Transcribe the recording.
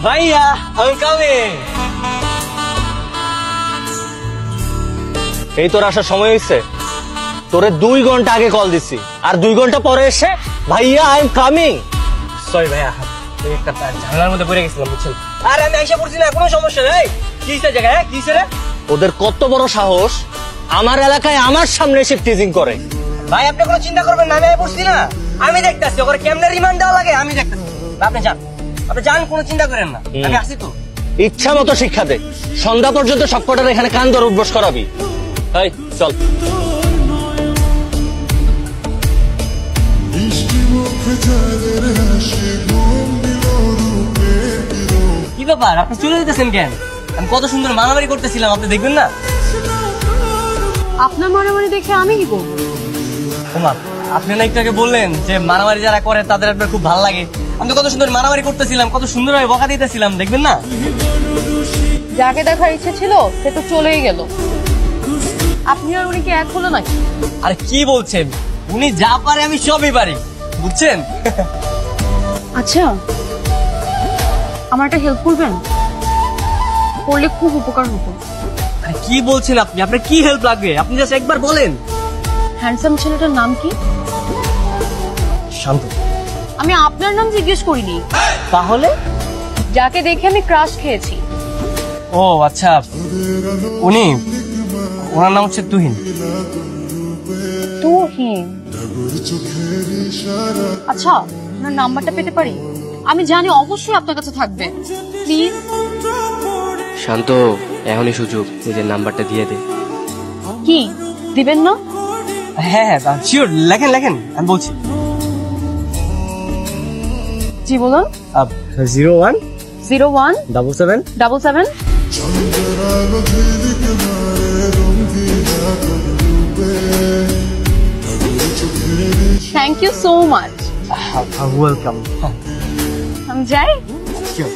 ভাইয়া আমি কামিং। এই তোর আসার সময় হয়েছে? তোরে 2 ঘন্টা আগে কল দিছি আর 2 ঘন্টা পরে এসে ভাইয়া আই এম কামিং। সরি ভাইয়া, একটা ঝামেলার মধ্যে পড়ে গেছিলাম বুঝছেন। আর আমি আইসা পড়ছি না, কোনো সমস্যা নেই। কি হইছে জায়গায়? কি হইছে রে? ওদের কত বড় সাহস আমার এলাকায় আমার সামনে এসে টিজিং করে। ভাই আপনি কোনো চিন্তা করবেন না, আমি আই পড়ছি না, আমি দেখতাছি ওরে কেমনে রিমান্ড দেওয়া লাগে, আমি দেখতাছি। আপনি যান, কোনো চিন্তা করেন না, আমি আসি তো। ইচ্ছা মতো শিক্ষা দে, সন্ধ্যা পর্যন্ত সবকটার এখানে কান ধরে উঠবস করাবি। এই চল। কি ব্যাপার, আপনি চলে যেতেছেন কেন? আমি কত সুন্দর মারামারি করতেছিলাম, আপনি দেখবেন না? আপনার মারামারি দেখে আমি কি করবো? আপনি না একটু আগে বললেন যে মারামারি যারা করে তাদের আপনার খুব ভালো লাগে। আমি তো কত সুন্দর মারামারি করতেছিলাম, কত সুন্দর ভাবে বকা দিতেছিলাম, দেখবেন না? যাকে দেখার ইচ্ছে ছিল সে তো চলেই গেল। আপনি আর উনি কি এক হলো নাকি? আরে কি বলছেন, উনি যা পারে আমি সবই পারি, বুঝছেন? আচ্ছা, আমার একটা হেল্প করবেন? করলে খুব উপকার হতো। আরে কি বলছেন আপনি, আপনার কি হেল্প লাগবে? আপনি জাস্ট একবার বলেন। হ্যান্ডসাম ছেলেটার নাম কি? শান্ত। আমি আপনার নাম জিজ্ঞেস করিনি। তাহলে? যাকে দেখে আমি ক্রাশ খেয়েছি। ও আচ্ছা, ওনার নাম হচ্ছে তুহিন। তুহিন? আচ্ছা, ওনার নাম্বারটা পেতে পারি? আমি জানি অবশ্যই আপনার কাছে থাকবে, প্লিজ। শান্ত, এখনই সুযোগ, নিজের নাম্বারটা দিয়ে দে। কি দিবেন না? হ্যাঁ শিওর, লেখেন, আমি বলছি। জি বলুন। 01 01 77 77 thank you so much. Welcome. আমি যাই। Sure.